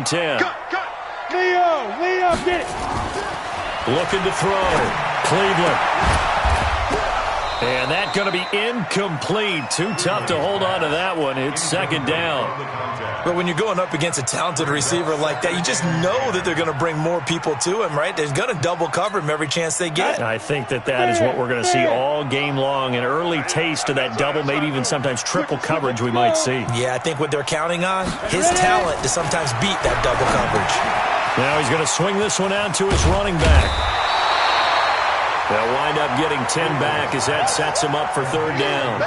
10. Leo, get it. Looking to throw. Cleveland. And that's going to be incomplete. Too tough to hold on to that one. It's second down. But when you're going up against a talented receiver like that, you just know that they're going to bring more people to him, right? They're going to double cover him every chance they get. I think that is what we're going to see all game long. An early taste of that double, maybe even sometimes triple coverage we might see. Yeah, I think what they're counting on, his talent to sometimes beat that double coverage. Now he's going to swing this one out to his running back. They'll wind up getting 10 back as that sets him up for third down.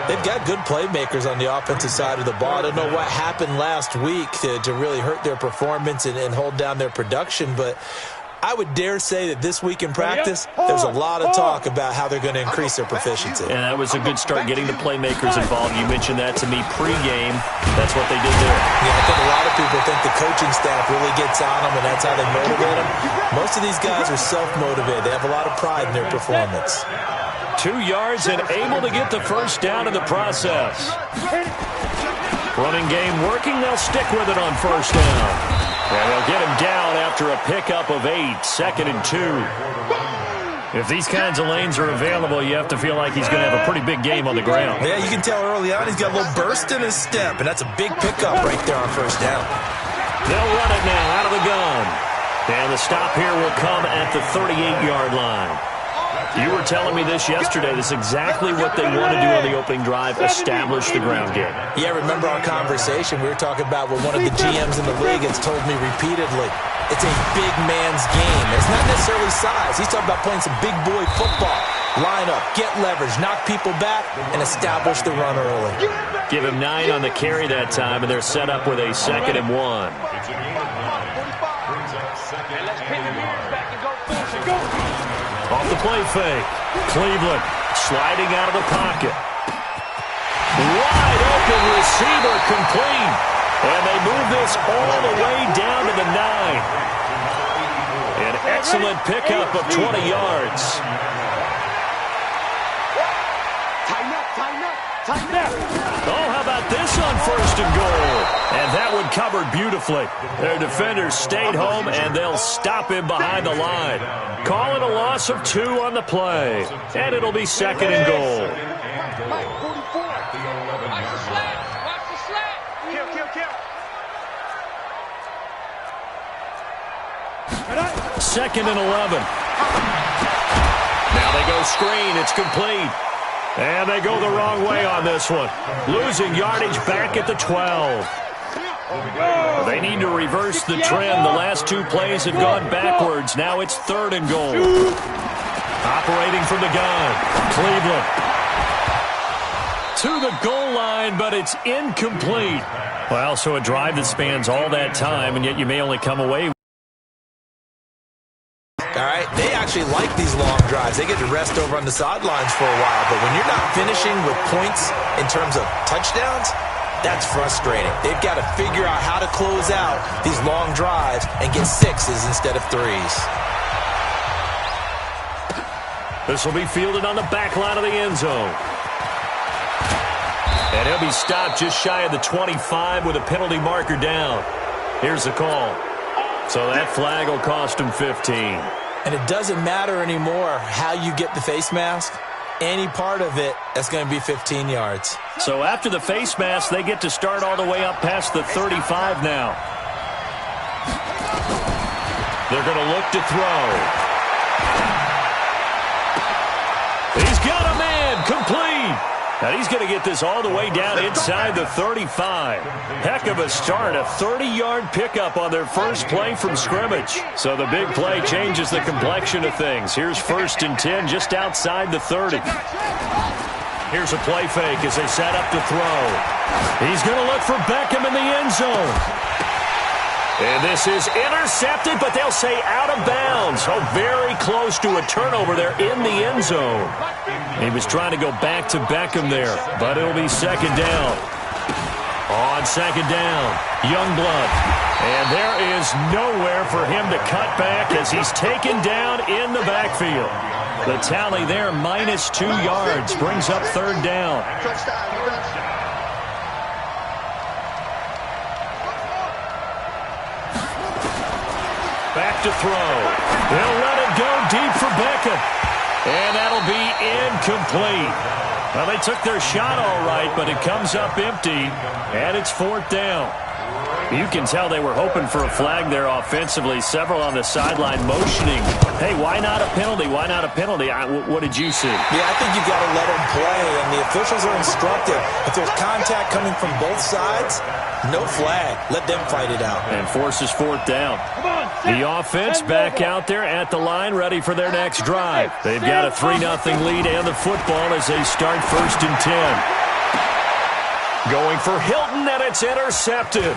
They've got good playmakers on the offensive side of the ball. I don't know what happened last week to really hurt their performance and hold down their production, but I would dare say that this week in practice, there's a lot of talk about how they're going to increase their proficiency. And that was a good start, getting the playmakers involved. You mentioned that to me pregame. That's what they did there. Yeah, I think a lot of people think the coaching staff really gets on them, and that's how they motivate them. Most of these guys are self-motivated. They have a lot of pride in their performance. 2 yards and able to get the first down in the process. Running game working. They'll stick with it on first down. And they'll get him down after a pickup of 8, 2nd and 2. If these kinds of lanes are available, you have to feel like he's going to have a pretty big game on the ground. Yeah, you can tell early on he's got a little burst in his step, and that's a big pickup right there on first down. They'll run it now out of the gun. And the stop here will come at the 38-yard line. You were telling me this yesterday. This is exactly what they want to do on the opening drive, establish the ground game. Yeah, remember our conversation? We were talking about what one of the GMs in the league has told me repeatedly. It's a big man's game. It's not necessarily size. He's talking about playing some big boy football. Line up, get leverage, knock people back, and establish the run early. Give him 9 on the carry that time, and they're set up with a 2nd and 1. Off the play fake. Cleveland sliding out of the pocket. Wide open receiver complete. And they move this all the way down to the 9. An excellent pickup of 20 yards. Oh, how about this on first and goal? And that one covered beautifully. Their defenders stayed home, and they'll stop him behind the line. Call it a loss of 2 on the play. And it'll be 2nd and goal. Second and 11. Now they go screen. It's complete. And they go the wrong way on this one. Losing yardage back at the 12. They need to reverse the trend. The last 2 plays have gone backwards. Now it's 3rd and goal. Operating from the gun. Cleveland. To the goal line, but it's incomplete. Well, so a drive that spans all that time, and yet you may only come away. All right, they actually like these long drives. They get to rest over on the sidelines for a while, but when you're not finishing with points in terms of touchdowns, that's frustrating. They've got to figure out how to close out these long drives and get 6s instead of 3s. This will be fielded on the back line of the end zone. And he'll be stopped just shy of the 25 with a penalty marker down. Here's the call. So that flag will cost him 15. And it doesn't matter anymore how you get the face mask. Any part of it, that's going to be 15 yards. So after the face mask, they get to start all the way up past the 35 now. They're going to look to throw. He's got a man, complete. And he's going to get this all the way down inside the 35. Heck of a start, a 30-yard pickup on their first play from scrimmage. So the big play changes the complexion of things. Here's 1st and 10 just outside the 30. Here's a play fake as they set up to throw. He's going to look for Beckham in the end zone. And this is intercepted, but they'll say out of bounds. Oh, very close to a turnover there in the end zone. He was trying to go back to Beckham there, but it'll be 2nd down. On 2nd down, Youngblood. And there is nowhere for him to cut back as he's taken down in the backfield. The tally there, -2 yards, brings up 3rd down. Back to throw. They'll let it go deep for Beckham. And that'll be incomplete. Well, they took their shot all right, but it comes up empty, and it's 4th down. You can tell they were hoping for a flag there offensively. Several on the sideline motioning. Hey, why not a penalty? Why not a penalty? What did you see? Yeah, I think you got to let them play, and the officials are instructed. If there's contact coming from both sides, no flag. Let them fight it out. And forces 4th down. The offense back out there at the line, ready for their next drive. They've got a 3-0 lead and the football as they start 1st and 10. Going for Hilton, and it's intercepted.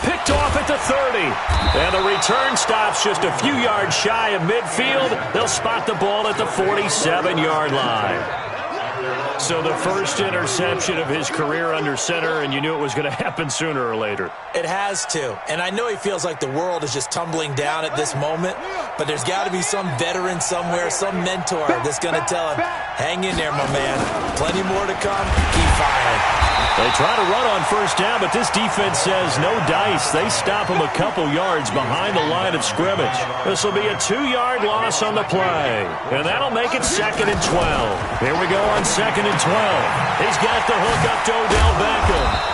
Picked off at the 30. And the return stops just a few yards shy of midfield. They'll spot the ball at the 47-yard line. So the first interception of his career under center, and you knew it was going to happen sooner or later. It has to. And I know he feels like the world is just tumbling down at this moment, but there's got to be some veteran somewhere, some mentor that's going to tell him, hang in there, my man. Plenty more to come. Keep firing. They try to run on 1st down, but this defense says no dice. They stop him a couple yards behind the line of scrimmage. This will be a 2-yard loss on the play, and that'll make it 2nd and 12. Here we go on 2nd and 12. He's got the hook up to Odell Beckham.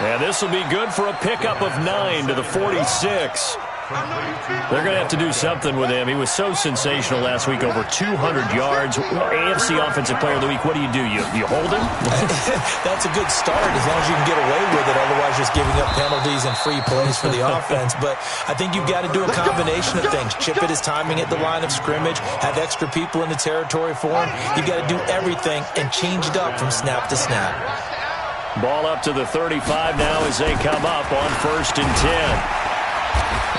And this will be good for a pickup of 9 to the 46. They're going to have to do something with him. He was so sensational last week, over 200 yards. AFC Offensive Player of the Week, what do? You hold him? That's a good start as long as you can get away with it. Otherwise, just giving up penalties and free plays for the offense. But I think you've got to do a combination of things. Chip it his timing at the line of scrimmage, have extra people in the territory for him. You've got to do everything and change it up from snap to snap. Ball up to the 35 now as they come up on 1st and 10.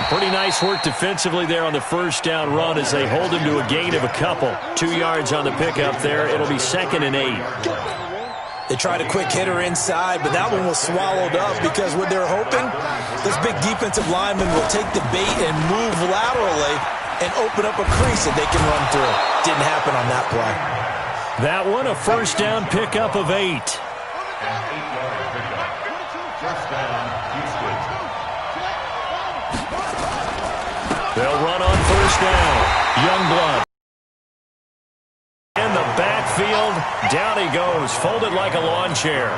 Pretty nice work defensively there on the 1st down run as they hold him to a gain of a couple. 2 yards on the pickup there. It'll be 2nd and 8. They tried a quick hitter inside, but that one was swallowed up because what they're hoping, this big defensive lineman will take the bait and move laterally and open up a crease that they can run through. Didn't happen on that play. That one, a 1st down pickup of 8. They'll run on 1st down. Youngblood. In the backfield, down he goes, folded like a lawn chair.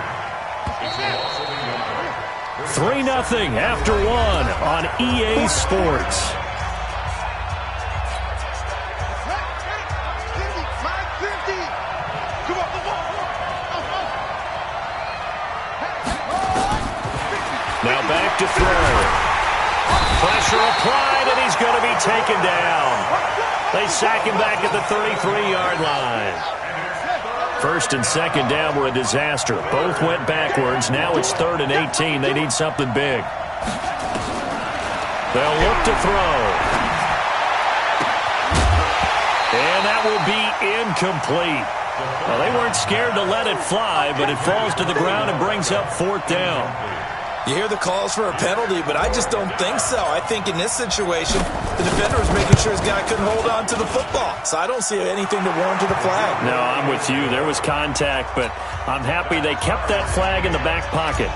3-0 after 1 on EA Sports. Now back to throw. Pressure applied, and he's going to be taken down. They sack him back at the 33-yard line. 1st and 2nd down were a disaster. Both went backwards. Now it's 3rd and 18. They need something big. They'll look to throw. And that will be incomplete. Well, they weren't scared to let it fly, but it falls to the ground and brings up 4th down. You hear the calls for a penalty, but I just don't think so. I think in this situation, the defender was making sure his guy couldn't hold on to the football. So I don't see anything to warrant a flag. No, I'm with you. There was contact, but I'm happy they kept that flag in the back pocket.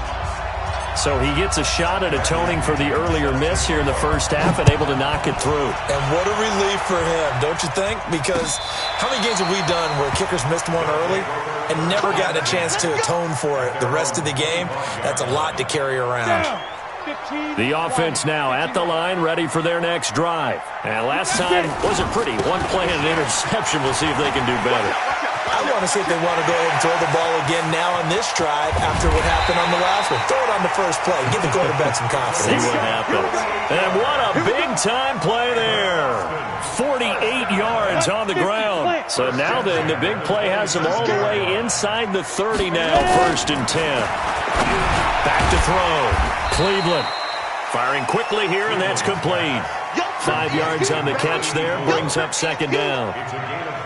So he gets a shot at atoning for the earlier miss here in the 1st half and able to knock it through. And what a relief for him, don't you think? Because how many games have we done where kickers missed one early and never gotten a chance to atone for it the rest of the game? That's a lot to carry around. The offense now at the line, ready for their next drive. And last time wasn't pretty. One play and an interception. We'll see if they can do better. I want to see if they want to go ahead and throw the ball again now on this drive after what happened on the last one. Throw it on the first play. Give the quarterback some confidence. See what happens. And what a big-time play there. 48 yards on the ground. So now then, the big play has them all the way inside the 30 now, 1st and 10. Back to throw. Cleveland firing quickly here, and that's complete. 5 yards on the catch there, brings up 2nd down.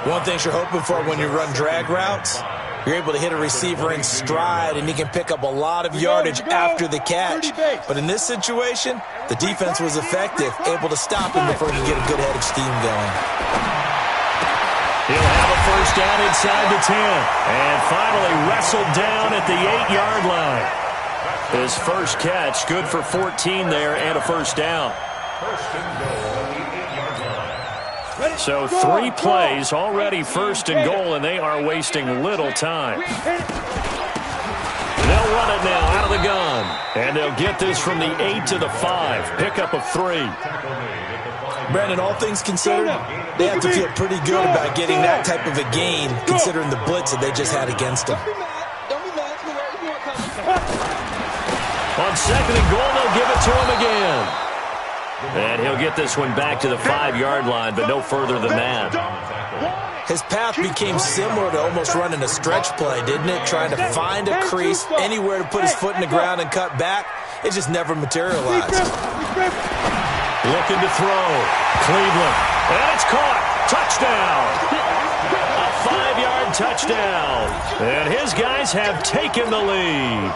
One thing you're hoping for when you run drag routes, you're able to hit a receiver in stride, and he can pick up a lot of yardage after the catch. But in this situation, the defense was effective, able to stop him before he could get a good head of steam going. He'll have a 1st down inside the 10, and finally wrestled down at the 8-yard line. His first catch, good for 14 there, and a 1st down. So 3 plays already first and goal, and they are wasting little time. They'll run it now out of the gun. And they'll get this from the 8 to the 5. Pickup of 3. Brandon, all things considered, they have to feel pretty good about getting that type of a gain, considering the blitz that they just had against them. On second and goal, they'll give it to him again. And he'll get this one back to the 5-yard line, but no further than that. His path became similar to almost running a stretch play, didn't it? Trying to find a crease, anywhere to put his foot in the ground and cut back. It just never materialized. Looking to throw. Cleveland. And it's caught. Touchdown. A 5-yard touchdown. And his guys have taken the lead.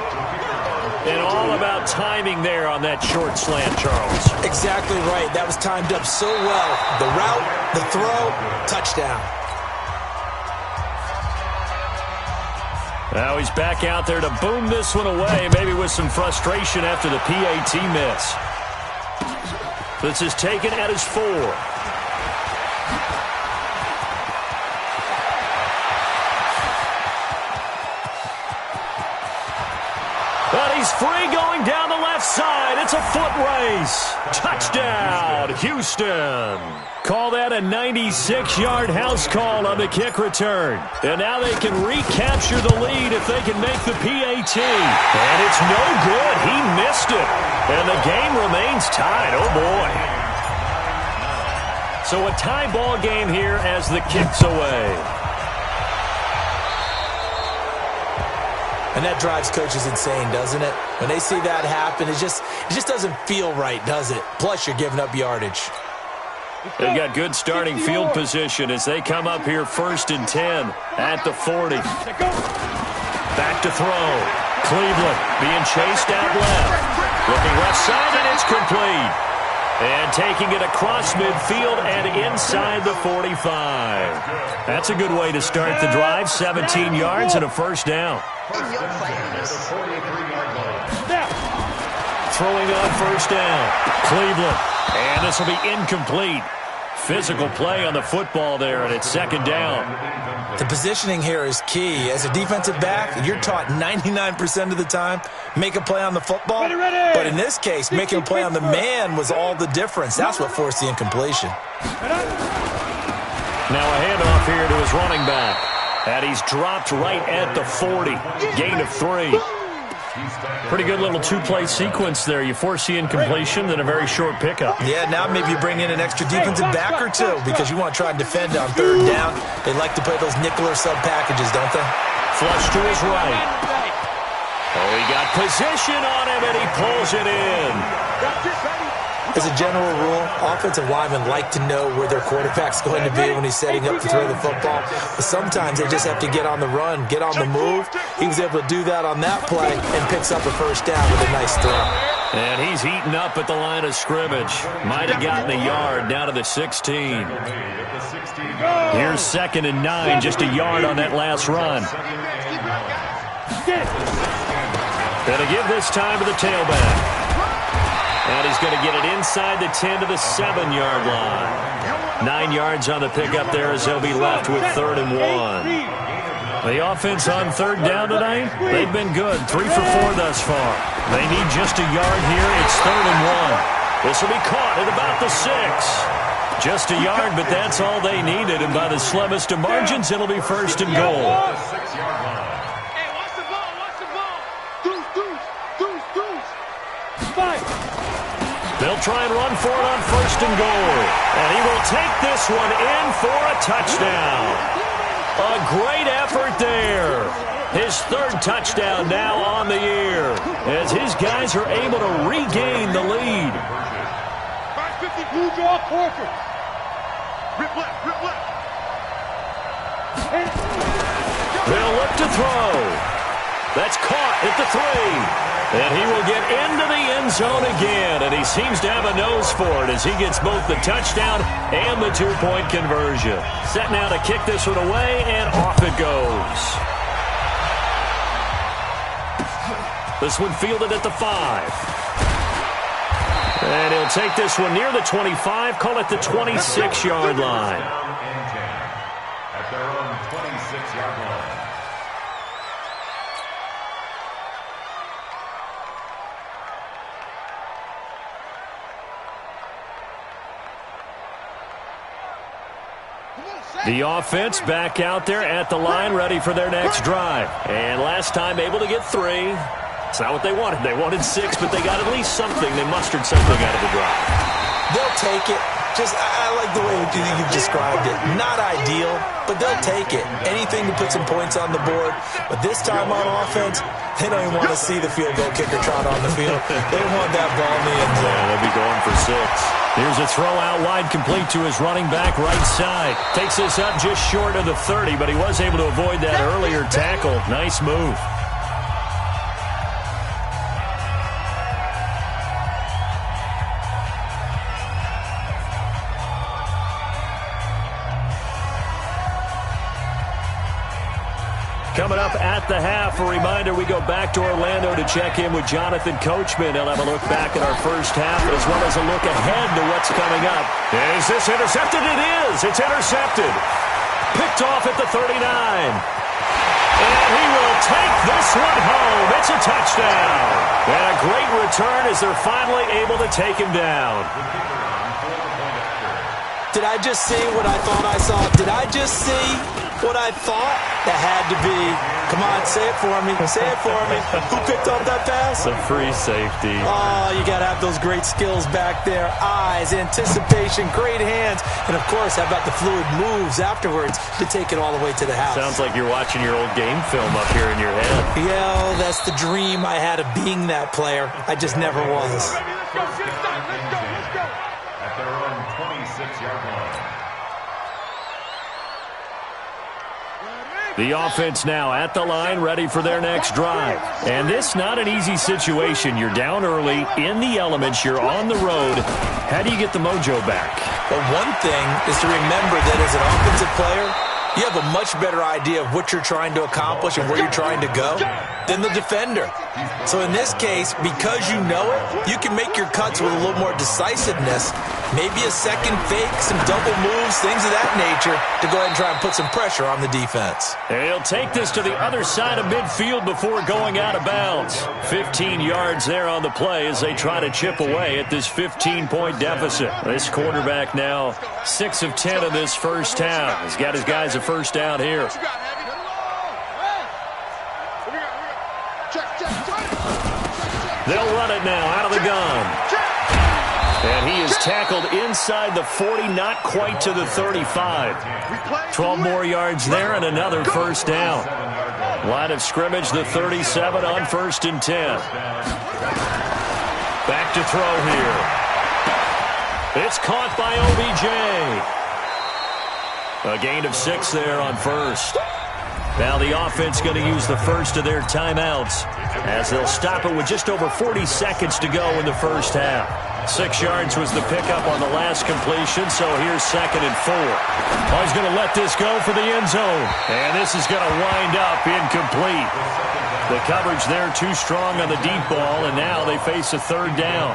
And all about timing there on that short slant, Charles. Exactly right. That was timed up so well. The route, the throw, touchdown. Now he's back out there to boom this one away, maybe with some frustration after the PAT miss. This is taken at his 4. But he's free going down the left side. It's a foot race. Touchdown, Houston. Call that a 96-yard house call on the kick return. And now they can recapture the lead if they can make the PAT. And it's no good. He missed it. And the game remains tied. Oh, boy. So a tie ball game here as the kick's away. And that drives coaches insane, doesn't it? When they see that happen, it just doesn't feel right, does it? Plus, you're giving up yardage. They've got good starting field position as they come up here 1st and 10 at the 40. Back to throw. Cleveland being chased out left. Looking left side, and it's complete. And taking it across midfield and inside the 45. That's a good way to start the drive. 17 yards and a first down. Throwing on first down. Cleveland. And this will be incomplete. Physical play on the football there, and it's 2nd down. The positioning here is key. As a defensive back, you're taught 99% of the time, make a play on the football. But in this case, making a play on the man was all the difference. That's what forced the incompletion. Now a handoff here to his running back. And he's dropped right at the 40. Gain of 3. Pretty good little 2-play sequence there. You force the incompletion, then a very short pickup. Yeah, now maybe you bring in an extra defensive back or 2 because you want to try and defend on 3rd down. They like to play those nickel or sub packages, don't they? Flush to his right. Oh, he got position on him, and he pulls it in. As a general rule, offensive linemen like to know where their quarterback's going to be when he's setting up to throw the football. But sometimes they just have to get on the run, get on the move. He was able to do that on that play and picks up a first down with a nice throw. And he's heating up at the line of scrimmage. Might have gotten a yard down to the 16. Here's 2nd and 9, just a yard on that last run. Gonna give this time to the tailback. And he's going to get it inside the 10 to the 7-yard line. 9 yards on the pickup there as they'll be left with 3rd and 1. The offense on 3rd down tonight, they've been good. 3 for 4 thus far. They need just a yard here. It's 3rd and 1. This will be caught at about the 6. Just a yard, but that's all they needed. And by the slimmest of margins, it'll be 1st and goal. They'll try and run for it on 1st and goal. And he will take this one in for a touchdown. A great effort there. His 3rd touchdown now on the year as his guys are able to regain the lead. They'll look to throw. That's caught at the 3. And he will get into the end zone again, and he seems to have a nose for it as he gets both the touchdown and the 2-point conversion. Set now to kick this one away, and off it goes. This one fielded at the 5. And he'll take this one near the 25, call it the 26-yard line. At their own 26-yard line. The offense back out there at the line, ready for their next drive. And last time able to get 3. It's not what they wanted. They wanted 6, but they got at least something. They mustered something out of the drive. They'll take it. I like the way you've described it. Not ideal, but they'll take it. Anything to put some points on the board. But this time on offense, they don't even want to see the field goal kicker trot on the field. They want that ball in the end zone. Yeah, they'll be going for 6. Here's a throw out wide, complete to his running back right side. Takes this up just short of the 30, but he was able to avoid that earlier tackle. Nice move. Coming up at the half, a reminder, we go back to Orlando to check in with Jonathan Coachman. He'll have a look back at our first half as well as a look ahead to what's coming up. Is this intercepted? It is. It's intercepted. Picked off at the 39. And he will take this one home. It's a touchdown. And a great return as they're finally able to take him down. Did I just see what I thought I saw? Did I just see what I thought? That had to be. Come on, say it for me. Say it for me. Who picked up that pass? The free safety. Oh, you got to have those great skills back there. Eyes, anticipation, great hands. And, of course, how about the fluid moves afterwards to take it all the way to the house? Sounds like you're watching your old game film up here in your head. Yeah, that's the dream I had of being that player. I just never was. At their own 26-yard line. The offense now at the line, ready for their next drive. And this not an easy situation. You're down early, in the elements, you're on the road. How do you get the mojo back? Well, one thing is to remember that as an offensive player, you have a much better idea of what you're trying to accomplish and where you're trying to go than the defender. So in this case, because you know it, you can make your cuts with a little more decisiveness, maybe a second fake, some double moves, things of that nature, to go ahead and try and put some pressure on the defense. And he'll take this to the other side of midfield before going out of bounds. 15 yards there on the play as they try to chip away at this 15-point deficit. This quarterback now 6 of 10 in this first half. He's got his guys a first down here. They'll run it now out of the gun. And he is tackled inside the 40, not quite to the 35. 12 more yards there and another first down. Line of scrimmage, the 37 on 1st and 10. Back to throw here. It's caught by OBJ. A gain of 6 there on first. Now the offense going to use the first of their timeouts as they'll stop it with just over 40 seconds to go in the first half. 6 yards was the pickup on the last completion, so here's 2nd and 4. Oh, he's going to let this go for the end zone. And this is going to wind up incomplete. The coverage there too strong on the deep ball, and now they face a 3rd down.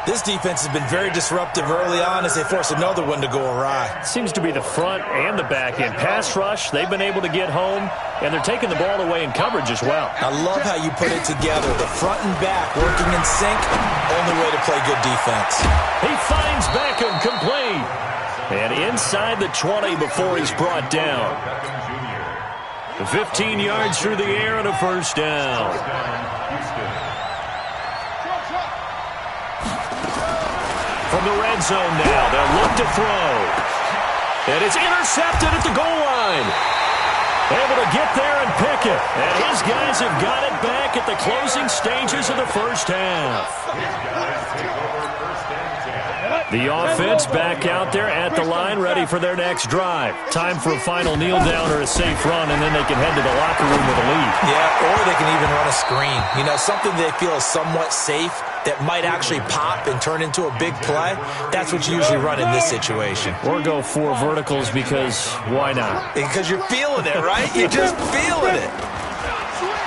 This defense has been very disruptive early on as they force another one to go awry. Seems to be the front and the back end. Pass rush, they've been able to get home, and they're taking the ball away in coverage as well. I love how you put it together. The front and back working in sync, only way to play good defense. He finds Beckham complete. And inside the 20 before he's brought down. 15 yards through the air and a first down. From the red zone now, they'll look to throw. And it's intercepted at the goal line. Able to get there and pick it. And his guys have got it back at the closing stages of the first half. The offense back out there at the line, ready for their next drive. Time for a final kneel down or a safe run, and then they can head to the locker room with a lead. Yeah, or they can even run a screen. You know, something they feel is somewhat safe that might actually pop and turn into a big play. That's what you usually run in this situation. Or go 4 verticals because why not? Because you're feeling it, right? You're just feeling it.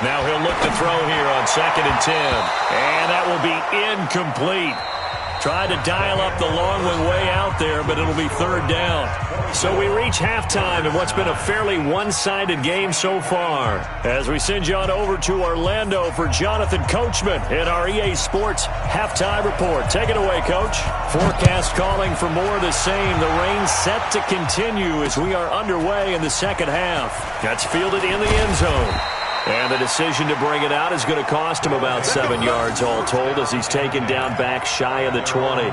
Now he'll look to throw here on 2nd and 10. And that will be incomplete. Tried to dial up the long one way out there, but it'll be third down. So we reach halftime in what's been a fairly one-sided game so far. As we send you on over to Orlando for Jonathan Coachman in our EA Sports halftime report. Take it away, Coach. Forecast calling for more of the same. The rain set to continue as we are underway in the second half. That's fielded in the end zone. And the decision to bring it out is going to cost him about 7 yards all told as he's taken down back shy of the 20.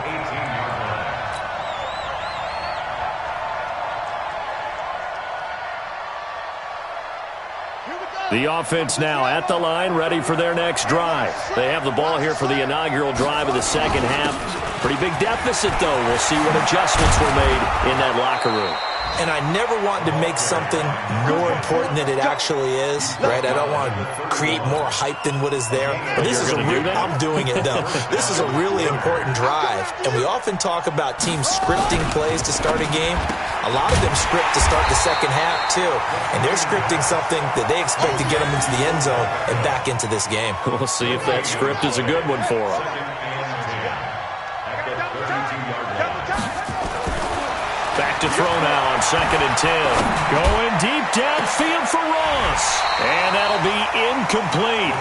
The offense now at the line, ready for their next drive. They have the ball here for the inaugural drive of the second half. Pretty big deficit, though. We'll see what adjustments were made in that locker room. And I never want to make something more important than it actually is, right? I don't want to create more hype than what is there. But this is I'm doing it, though. This is a really important drive. And we often talk about teams scripting plays to start a game. A lot of them script to start the second half, too. And they're scripting something that they expect to get them into the end zone and back into this game. We'll see if that script is a good one for them. Back to throw now on 2nd and 10. Going deep downfield for Ross. And that'll be incomplete.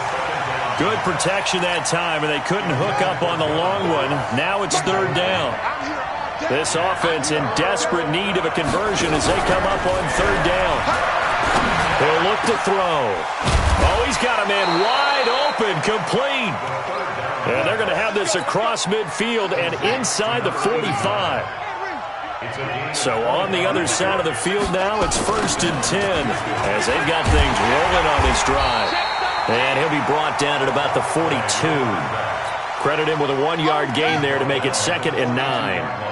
Good protection that time, and they couldn't hook up on the long one. Now it's third down. This offense in desperate need of a conversion as they come up on third down. They'll look to throw. Oh, he's got a man wide open, complete. And they're going to have this across midfield and inside the 45. So on the other side of the field now, it's 1st and 10 as they've got things rolling on this drive. And he'll be brought down at about the 42. Credit him with a 1-yard gain there to make it 2nd and 9.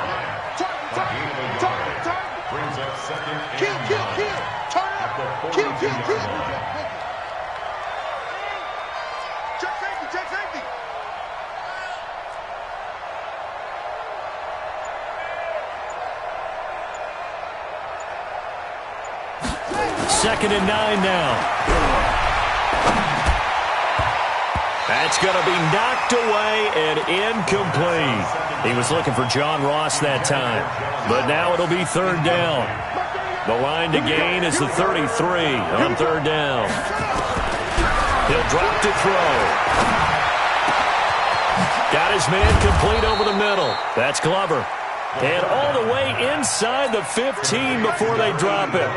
Second and 9 now. That's going to be knocked away and incomplete. He was looking for John Ross that time. But now it'll be third down. The line to gain is the 33 on third down. He'll drop to throw. Got his man complete over the middle. That's Glover. And all the way inside the 15 before they drop it.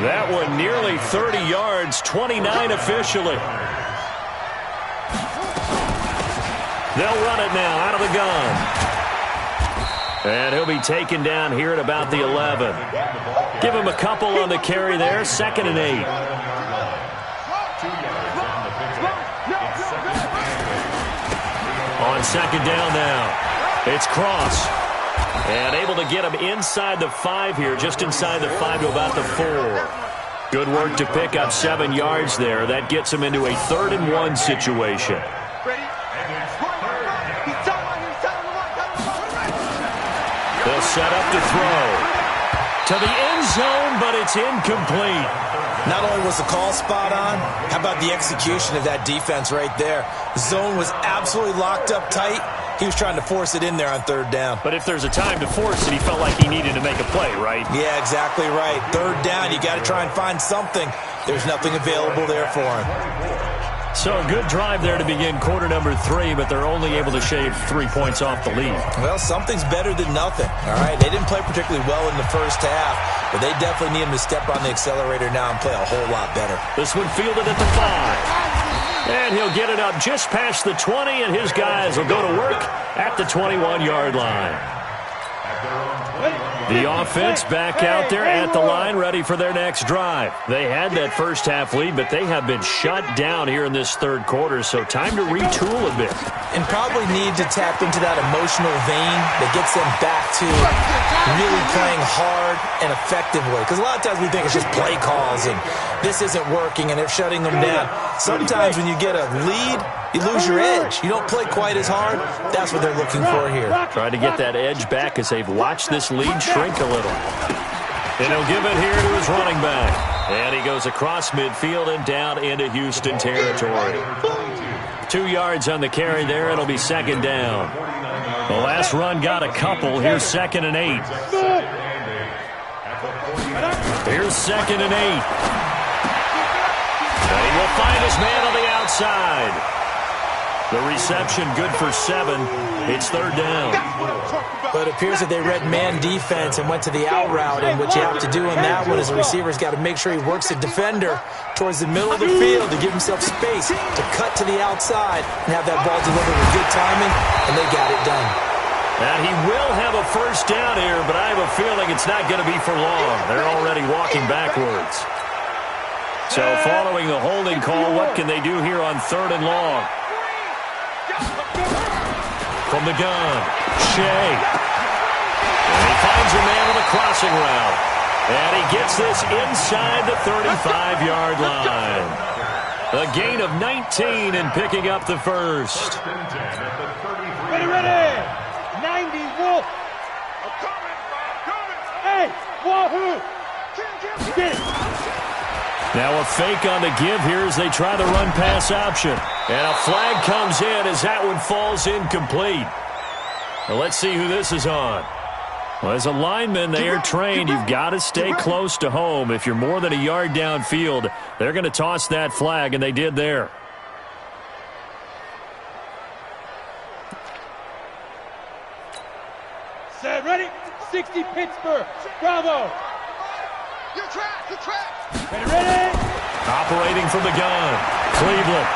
That one nearly 30 yards, 29 officially. They'll run it now out of the gun. And he'll be taken down here at about the 11. Give him a couple on the carry there, 2nd and 8. On 2nd down now, it's Cross. And able to get him inside the 5 here, just inside the 5 to about the 4. Good work to pick up 7 yards there. That gets him into a 3rd and 1 situation. They'll set up to throw. To the end zone, but it's incomplete. Not only was the call spot on, how about the execution of that defense right there? The zone was absolutely locked up tight. He was trying to force it in there on third down. But if there's a time to force it, he felt like he needed to make a play, right? Yeah, exactly right. Third down, you got to try and find something. There's nothing available there for him. So a good drive there to begin quarter number 3, but they're only able to shave 3 points off the lead. Well, something's better than nothing, all right? They didn't play particularly well in the first half, but they definitely need him to step on the accelerator now and play a whole lot better. This one fielded at the 5. And he'll get it up just past the 20, and his guys will go to work at the 21-yard line. The offense back out there at the line, ready for their next drive. They had that first half lead, but they have been shut down here in this third quarter, so time to retool a bit. And probably need to tap into that emotional vein that gets them back to really playing hard and effectively. Because a lot of times we think it's just play calls and this isn't working and they're shutting them down. Sometimes when you get a lead, you lose your edge. You don't play quite as hard. That's what they're looking for here. Trying to get that edge back as they've watched this lead shrink a little. And he'll give it here to his running back. And he goes across midfield and down into Houston territory. 2 yards on the carry there. It'll be second down. The last run got a couple. Here's 2nd and 8. Here's 2nd and 8. And he will find his man on the outside. The reception good for 7. It's 3rd down. But it appears that they read man defense and went to the out route, and what you have to do on that one is the receiver's got to make sure he works the defender towards the middle of the field to give himself space to cut to the outside and have that ball delivered with good timing, and they got it done. And he will have a first down here, but I have a feeling it's not going to be for long. They're already walking backwards. So following the holding call, what can they do here on 3rd and long? From the gun, Shea. And he finds a man on the crossing route. And he gets this inside the 35-yard line. A gain of 19 and picking up the first. Ready, ready. 90, Wolf. Hey, Wahoo. Get it. Now a fake on the give here as they try the run-pass option. And a flag comes in as that one falls incomplete. Now let's see who this is on. Well, as a lineman, they are trained. You've got to stay close to home. If you're more than a yard downfield, they're going to toss that flag, and they did there. Set, ready? 60 Pittsburgh. Bravo. You track. Ready, ready. Operating from the gun, Cleveland.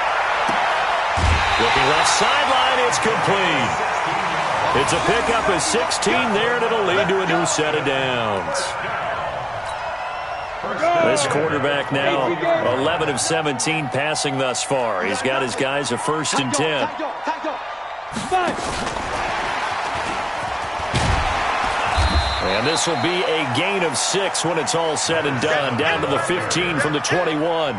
Looking left sideline, it's complete. It's a pickup of 16 there, and it'll lead to a new set of downs. This quarterback now 11 of 17 passing thus far. He's got his guys a 1st and 10. And this will be a gain of 6 when it's all said and done. Down to the 15 from the 21.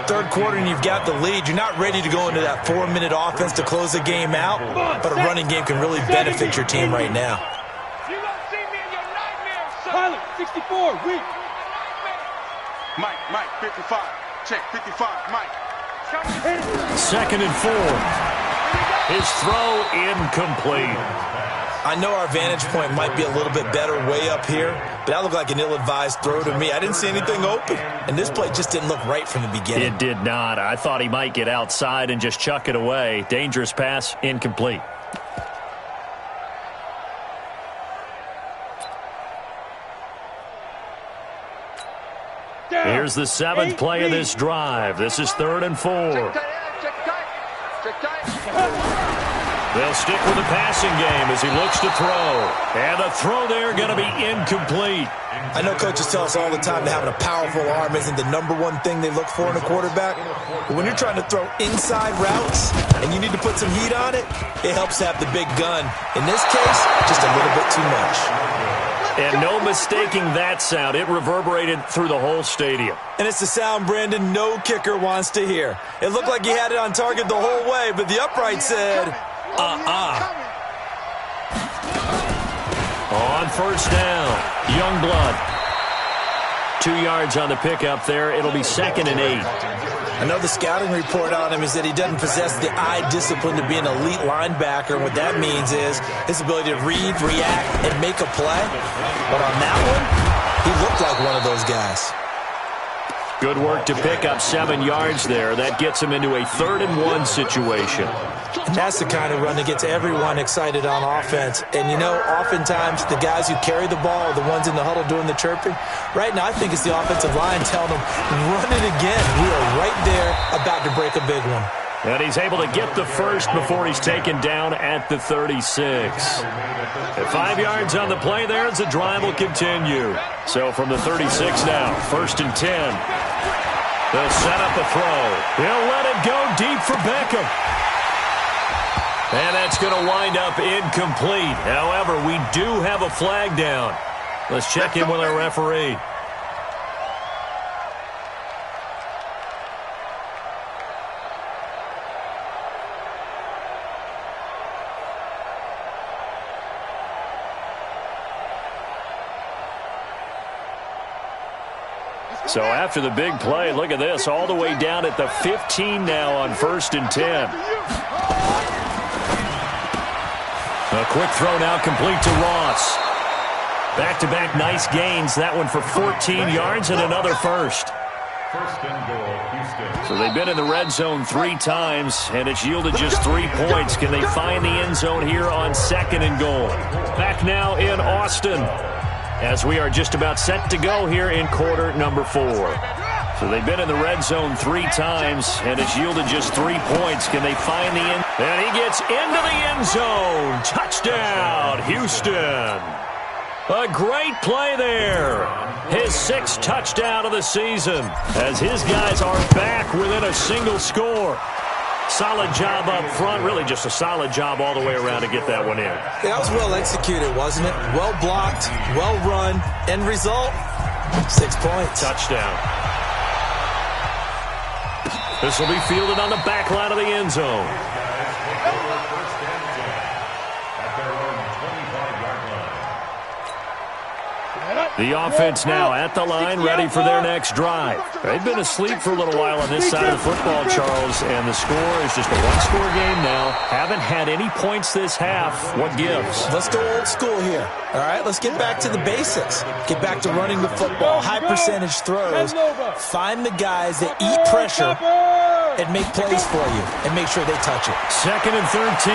Third quarter and you've got the lead. You're not ready to go into that 4-minute offense to close the game out, but a running game can really benefit your team right now. You won't see me in your nightmares, son. Pilot, 64, weak. Mike, 55. Check, 55, Mike. 2nd and 4. His throw incomplete. I know our vantage point might be a little bit better way up here, but that looked like an ill-advised throw to me. I didn't see anything open, and this play just didn't look right from the beginning. It did not. I thought he might get outside and just chuck it away. Dangerous pass, incomplete. Here's the 7th play of this drive. This is 3rd and 4. They'll stick with the passing game as he looks to throw. And the throw there going to be incomplete. I know coaches tell us all the time that having a powerful arm isn't the #1 thing they look for in a quarterback. But when you're trying to throw inside routes and you need to put some heat on it, it helps to have the big gun. In this case, just a little bit too much. And no mistaking that sound. It reverberated through the whole stadium. And it's the sound Brandon no kicker wants to hear. It looked like he had it on target the whole way, but the upright said, On 1st down, Youngblood. 2 yards on the pickup there. It'll be 2nd and 8. I know the scouting report on him is that he doesn't possess the eye discipline to be an elite linebacker. And what that means is his ability to read, react, and make a play. But on that one, he looked like one of those guys. Good work to pick up 7 yards there. That gets him into a 3rd and 1 situation. And that's the kind of run that gets everyone excited on offense. And, you know, oftentimes the guys who carry the ball are the ones in the huddle doing the chirping. Right now, I think it's the offensive line telling them, run it again. We are right there about to break a big one. And he's able to get the first before he's taken down at the 36. At 5 yards on the play there as the drive will continue. So from the 36 now, 1st and 10. They'll set up a throw. He'll let it go deep for Beckham. And that's going to wind up incomplete. However, we do have a flag down. Let's check in with our referee. So after the big play, look at this, all the way down at the 15 now on 1st and 10. A quick throw now complete to Ross. Back-to-back nice gains. That one for 14 yards and another first. First and goal, Houston. So they've been in the red zone 3 times, and it's yielded just 3 points. Can they find the end zone here on 2nd and goal? Back now in Austin, as we are just about set to go here in quarter number 4. So they've been in the red zone 3 times, and it's yielded just 3 points. Can they find the end? And he gets into the end zone. Touchdown, Houston. A great play there. His 6th touchdown of the season, as his guys are back within a single score. Solid job up front. Really just a solid job all the way around to get that one in. Yeah, that was well executed, wasn't it? Well blocked, well run. End result, 6 points. Touchdown. This will be fielded on the back line of the end zone. The offense now at the line, ready for their next drive. They've been asleep for a little while on this side of the football, Charles, and the score is just a one-score game now. Haven't had any points this half. What gives? Let's go old school here. All right, let's get back to the basics. Get back to running the football, high percentage throws. Find the guys that eat pressure and make plays for you and make sure they touch it. 2nd and 13,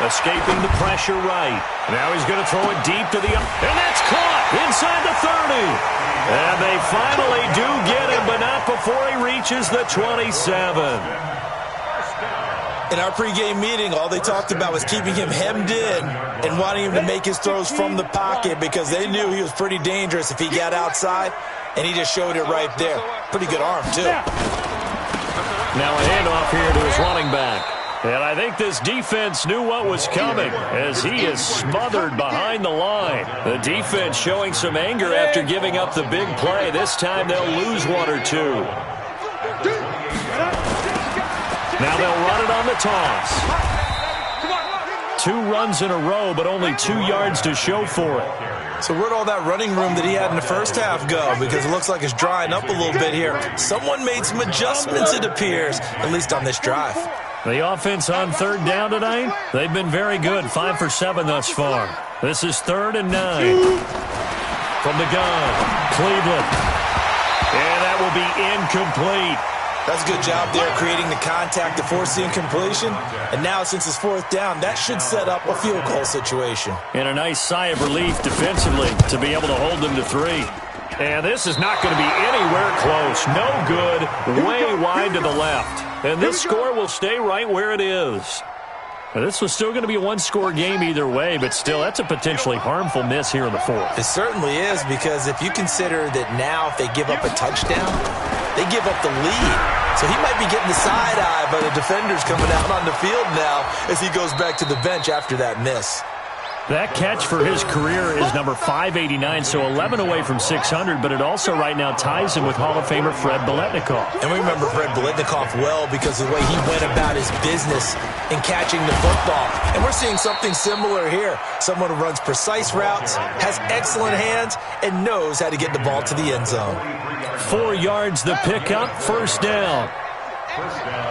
escaping the pressure right. Now he's going to throw it deep to the and that's caught inside the 30. And they finally do get him, but not before he reaches the 27. In our pregame meeting, all they talked about was keeping him hemmed in and wanting him to make his throws from the pocket because they knew he was pretty dangerous if he got outside, and he just showed it right there. Pretty good arm, too. Now a handoff here to his running back. And I think this defense knew what was coming as he is smothered behind the line. The defense showing some anger after giving up the big play. This time they'll lose 1 or 2. Now they'll run it on the toss. 2 runs in a row, but only 2 yards to show for it. So where'd all that running room that he had in the first half go? Because it looks like it's drying up a little bit here. Someone made some adjustments, it appears, at least on this drive. The offense on 3rd down tonight, they've been very good, 5 for 7 thus far. This is 3rd and 9. From the gun, Cleveland. And that will be incomplete. That's a good job there, creating the contact to force the incompletion. And now, since it's 4th down, that should set up a field goal situation. And a nice sigh of relief defensively to be able to hold them to 3. And this is not going to be anywhere close. No good, way wide to the left. And this score will stay right where it is. Now, this was still going to be a one-score game either way, but still, that's a potentially harmful miss here in the 4th. It certainly is, because if you consider that now if they give up a touchdown, they give up the lead. So he might be getting the side eye by the defenders coming out on the field now as he goes back to the bench after that miss. That catch for his career is number 589, so 11 away from 600, but it also right now ties him with Hall of Famer Fred Biletnikoff. And we remember Fred Biletnikoff well because of the way he went about his business in catching the football. And we're seeing something similar here. Someone who runs precise routes, has excellent hands, and knows how to get the ball to the end zone. 4 yards the pickup, 1st down. First down.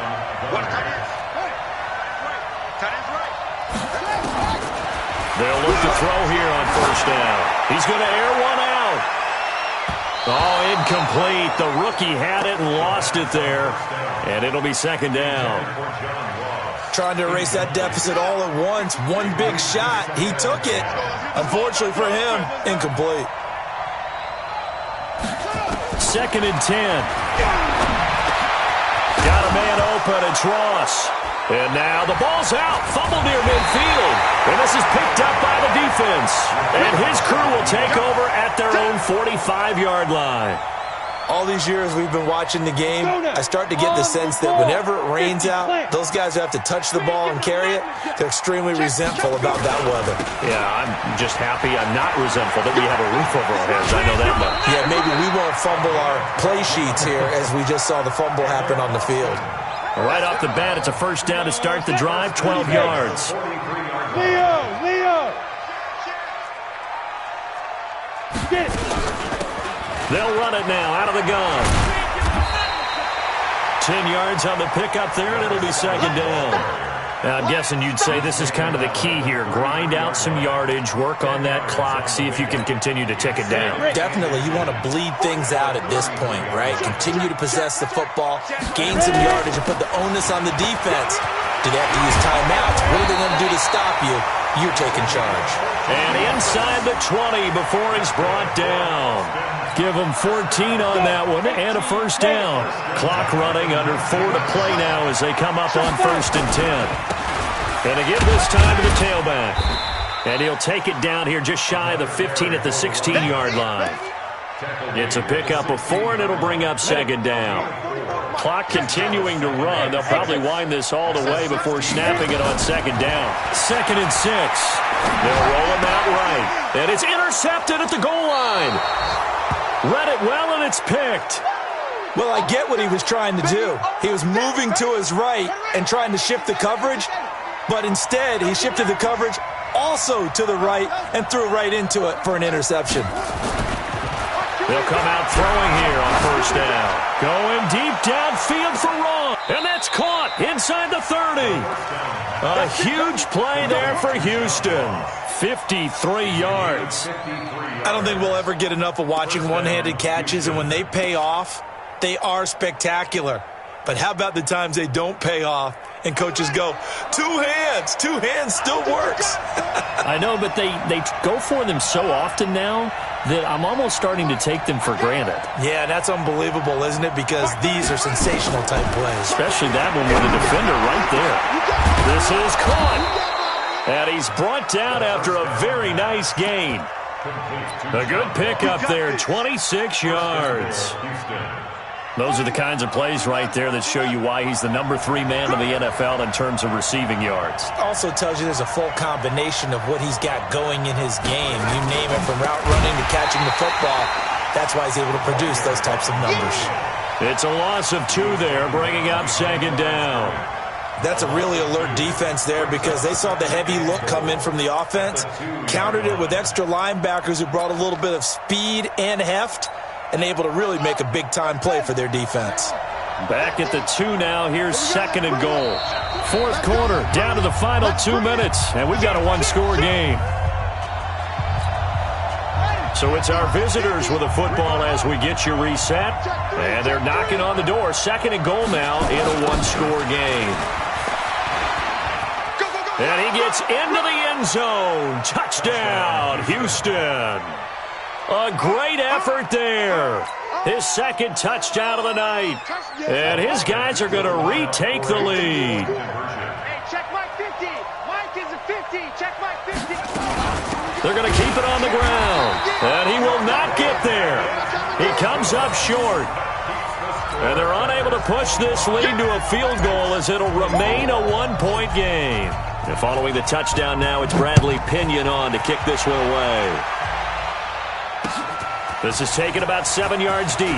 They'll look to throw here on 1st down. He's going to air one out. Oh, incomplete. The rookie had it and lost it there. And it'll be 2nd down. Trying to erase that deficit all at once. One big shot. He took it. Unfortunately for him, incomplete. 2nd and 10. Got a man open. It's Ross. And now the ball's out. Fumble near midfield. And this is picked up by the defense. And his crew will take over at their own 45-yard line. All these years we've been watching the game, I start to get the sense that whenever it rains out, those guys who have to touch the ball and carry it, they're extremely resentful about that weather. Yeah, I'm just happy I'm not resentful that we have a roof over our heads. I know that much. Yeah, maybe we won't fumble our play sheets here as we just saw the fumble happen on the field. Right off the bat, it's a 1st down to start the drive, 12 yards. Leo! Get it! They'll run it now out of the gun. 10 yards on the pickup there, and it'll be second down. Now, I'm guessing you'd say this is kind of the key here. Grind out some yardage, work on that clock, see if you can continue to tick it down. Definitely, you want to bleed things out at this point, right? Continue to possess the football, gain some yardage, and put the onus on the defense. Do they have to use timeouts? What are they going to do to stop you? You're taking charge. And inside the 20 before he's brought down. Give him 14 on that one and a first down. Clock running, under 4 to play now as they come up on 1st and 10. And they give this time to the tailback. And he'll take it down here just shy of the 15 at the 16-yard line. It's a pickup of 4, and it'll bring up second down. Clock continuing to run. They'll probably wind this all the way before snapping it on second down. 2nd and 6. They'll roll him out right. And it's intercepted at the goal line. Read it well, and it's picked. Well, I get what he was trying to do. He was moving to his right and trying to shift the coverage, but instead he shifted the coverage also to the right and threw right into it for an interception. They'll come out throwing here on 1st down. Going deep downfield for Ron. And that's caught inside the 30. A huge play there for Houston. 53 yards. I don't think we'll ever get enough of watching one-handed catches, and when they pay off, they are spectacular. But how about the times they don't pay off and coaches go, two hands still works. I know, but they go for them so often now that I'm almost starting to take them for granted. Yeah, that's unbelievable, isn't it? Because these are sensational type plays. Especially that one with a defender right there. This is caught. And he's brought down after a very nice gain. A good pickup there, 26 yards. Those are the kinds of plays right there that show you why he's the number 3 man in the NFL in terms of receiving yards. Also tells you there's a full combination of what he's got going in his game. You name it, from route running to catching the football. That's why he's able to produce those types of numbers. It's a loss of 2 there, bringing up second down. That's a really alert defense there because they saw the heavy look come in from the offense, countered it with extra linebackers who brought a little bit of speed and heft, and able to really make a big-time play for their defense. Back at the 2 now. Here's 2nd and goal. 4th quarter, down to the final 2 minutes, and we've got a 1-score game. So it's our visitors with a football as we get you reset. And they're knocking on the door. 2nd and goal now in a 1-score game. And he gets into the end zone. Touchdown, Houston. A great effort there. His 2nd touchdown of the night. And his guys are going to retake the lead. Hey, check Mike 50. Mike is a 50. Check Mike 50. They're going to keep it on the ground. And he will not get there. He comes up short. And they're unable to push this lead to a field goal as it'll remain a 1-point game. And following the touchdown now, it's Bradley Pinion on to kick this one away. This is taken about 7 yards deep. And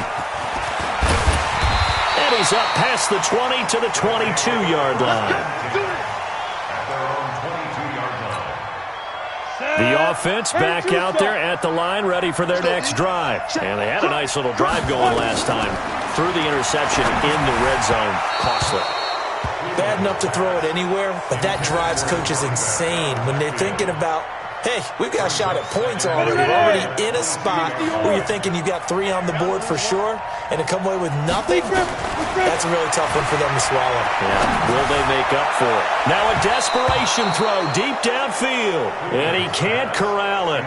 he's up past the 20 to the 22-yard line. The offense back out there at the line, ready for their next drive. And they had a nice little drive going last time. Threw the interception in the red zone. Costly. Bad enough to throw it anywhere, but that drives coaches insane when they're thinking about, hey, we've got a shot at points already. We're already in a spot where you're thinking you got 3 on the board for sure, and to come away with nothing, that's a really tough one for them to swallow. Yeah, will they make up for it? Now a desperation throw deep downfield, and he can't corral it.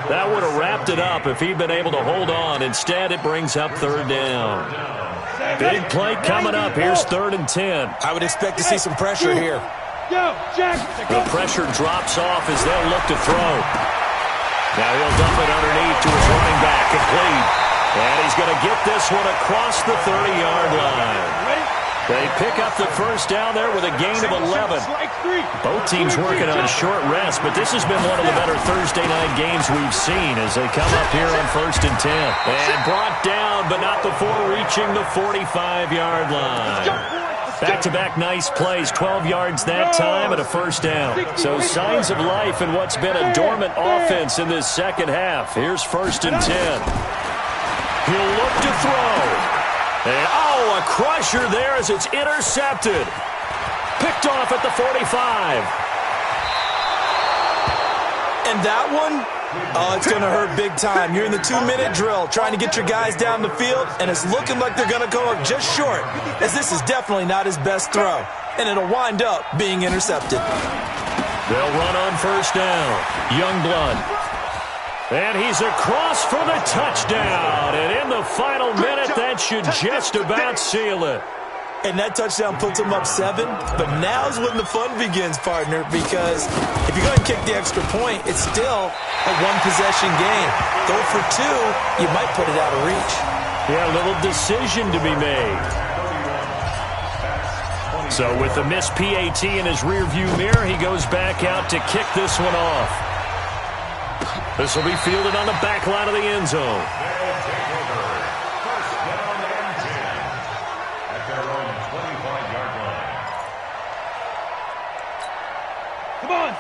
That would have wrapped it up if he'd been able to hold on. Instead, it brings up 3rd down. Big play coming up. Here's 3rd and 10. I would expect to see some pressure here. The pressure drops off as they'll look to throw. Now he'll dump it underneath to his running back, complete. And he's going to get this one across the 30-yard line. They pick up the first down there with a gain of 11. Both teams working on short rest, but this has been one of the better Thursday night games we've seen as they come up here on 1st and 10. And brought down, but not before reaching the 45-yard line. Back-to-back nice plays, 12 yards that time and a first down. So signs of life in what's been a dormant offense in this second half. Here's 1st and 10. He'll look to throw. And, oh, a crusher there as it's intercepted. Picked off at the 45. And that one, oh, it's going to hurt big time. You're in the 2-minute drill trying to get your guys down the field, and it's looking like they're going to go up just short, as this is definitely not his best throw, and it'll wind up being intercepted. They'll run on first down. Youngblood. And he's across for the touchdown. And in the final minute, that should just about seal it. And that touchdown puts them up 7. But now's when the fun begins, partner, because if you go and kick the extra point, it's still a one-possession game. Go for 2, you might put it out of reach. Yeah, a little decision to be made. So with the missed PAT in his rearview mirror, he goes back out to kick this one off. This will be fielded on the back line of the end zone.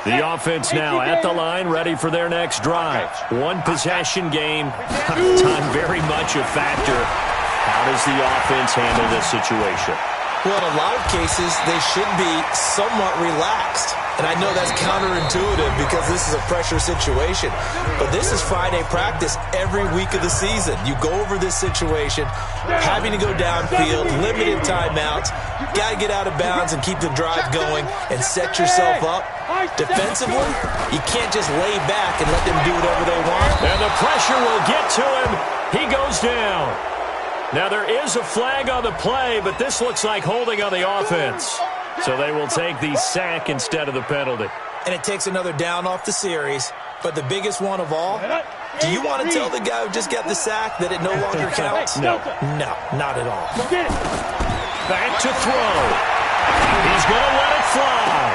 The offense now at the line, ready for their next drive. One possession game. Time very much a factor. How does the offense handle this situation? Well, in a lot of cases, they should be somewhat relaxed. And I know that's counterintuitive because this is a pressure situation. But this is Friday practice every week of the season. You go over this situation, having to go downfield, limited timeouts, got to get out of bounds and keep the drive going and set yourself up. Defensively, you can't just lay back and let them do whatever they want. And the pressure will get to him. He goes down. Now, there is a flag on the play, but this looks like holding on the offense. So they will take the sack instead of the penalty. And it takes another down off the series. But the biggest one of all, do you want to tell the guy who just got the sack that it no longer counts? No. No, not at all. Back to throw. He's going to let it fly.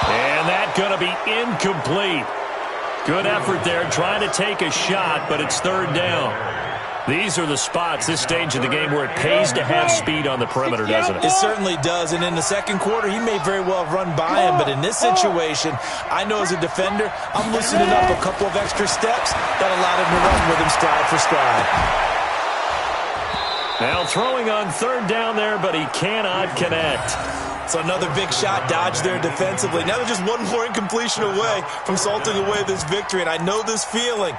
And that's going to be incomplete. Good effort there trying to take a shot, but it's third down. These are the spots, this stage of the game, where it pays to have speed on the perimeter, doesn't it? It certainly does. And in the second quarter, he may very well have run by him. But in this situation, I know as a defender, I'm loosening up a couple of extra steps that allowed him to run with him stride for stride. Now throwing on third down there, but he cannot connect. So another big shot dodged there defensively. Now they're just one more incompletion away from salting away this victory. And I know this feeling.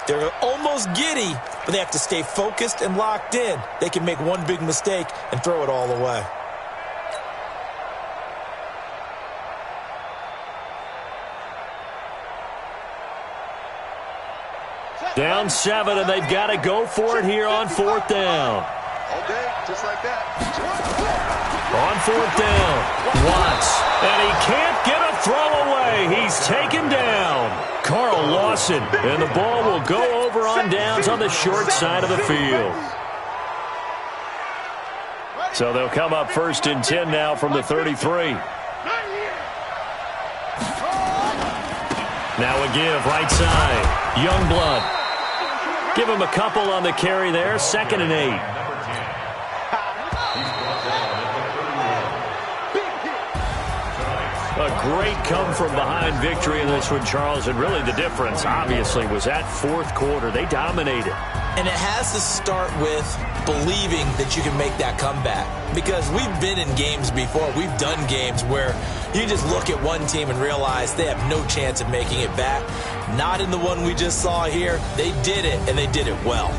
They're almost giddy, but they have to stay focused and locked in. They can make one big mistake and throw it all away. Down 7, and they've got to go for it here on fourth down. All day, just like that. On fourth down, Watts, and he can't get a throw away. He's taken down. Carl Lawson, and the ball will go over on downs on the short side of the field. So they'll come up first and 10 now from the 33. Now a give right side. Youngblood. Give him a couple on the carry there. 2nd and 8. A great come-from-behind victory in this one, Charles, and really the difference, obviously, was that fourth quarter. They dominated. And it has to start with believing that you can make that comeback. Because we've been in games before. We've done games where you just look at one team and realize they have no chance of making it back. Not in the one we just saw here. They did it, and they did it well.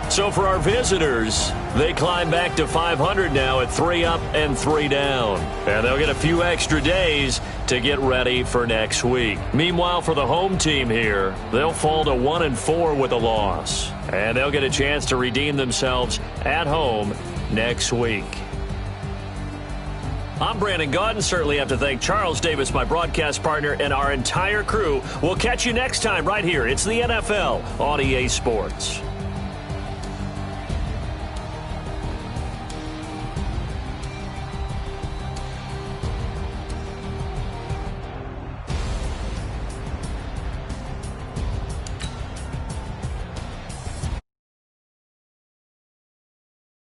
So for our visitors, they climb back to 500 now at 3 up and 3 down. And they'll get a few extra days to get ready for next week. Meanwhile, for the home team here, they'll fall to 1-4 with a loss. And they'll get a chance to redeem themselves at home next week. I'm Brandon Gaudin. Certainly have to thank Charles Davis, my broadcast partner, and our entire crew. We'll catch you next time right here. It's the NFL on EA Sports.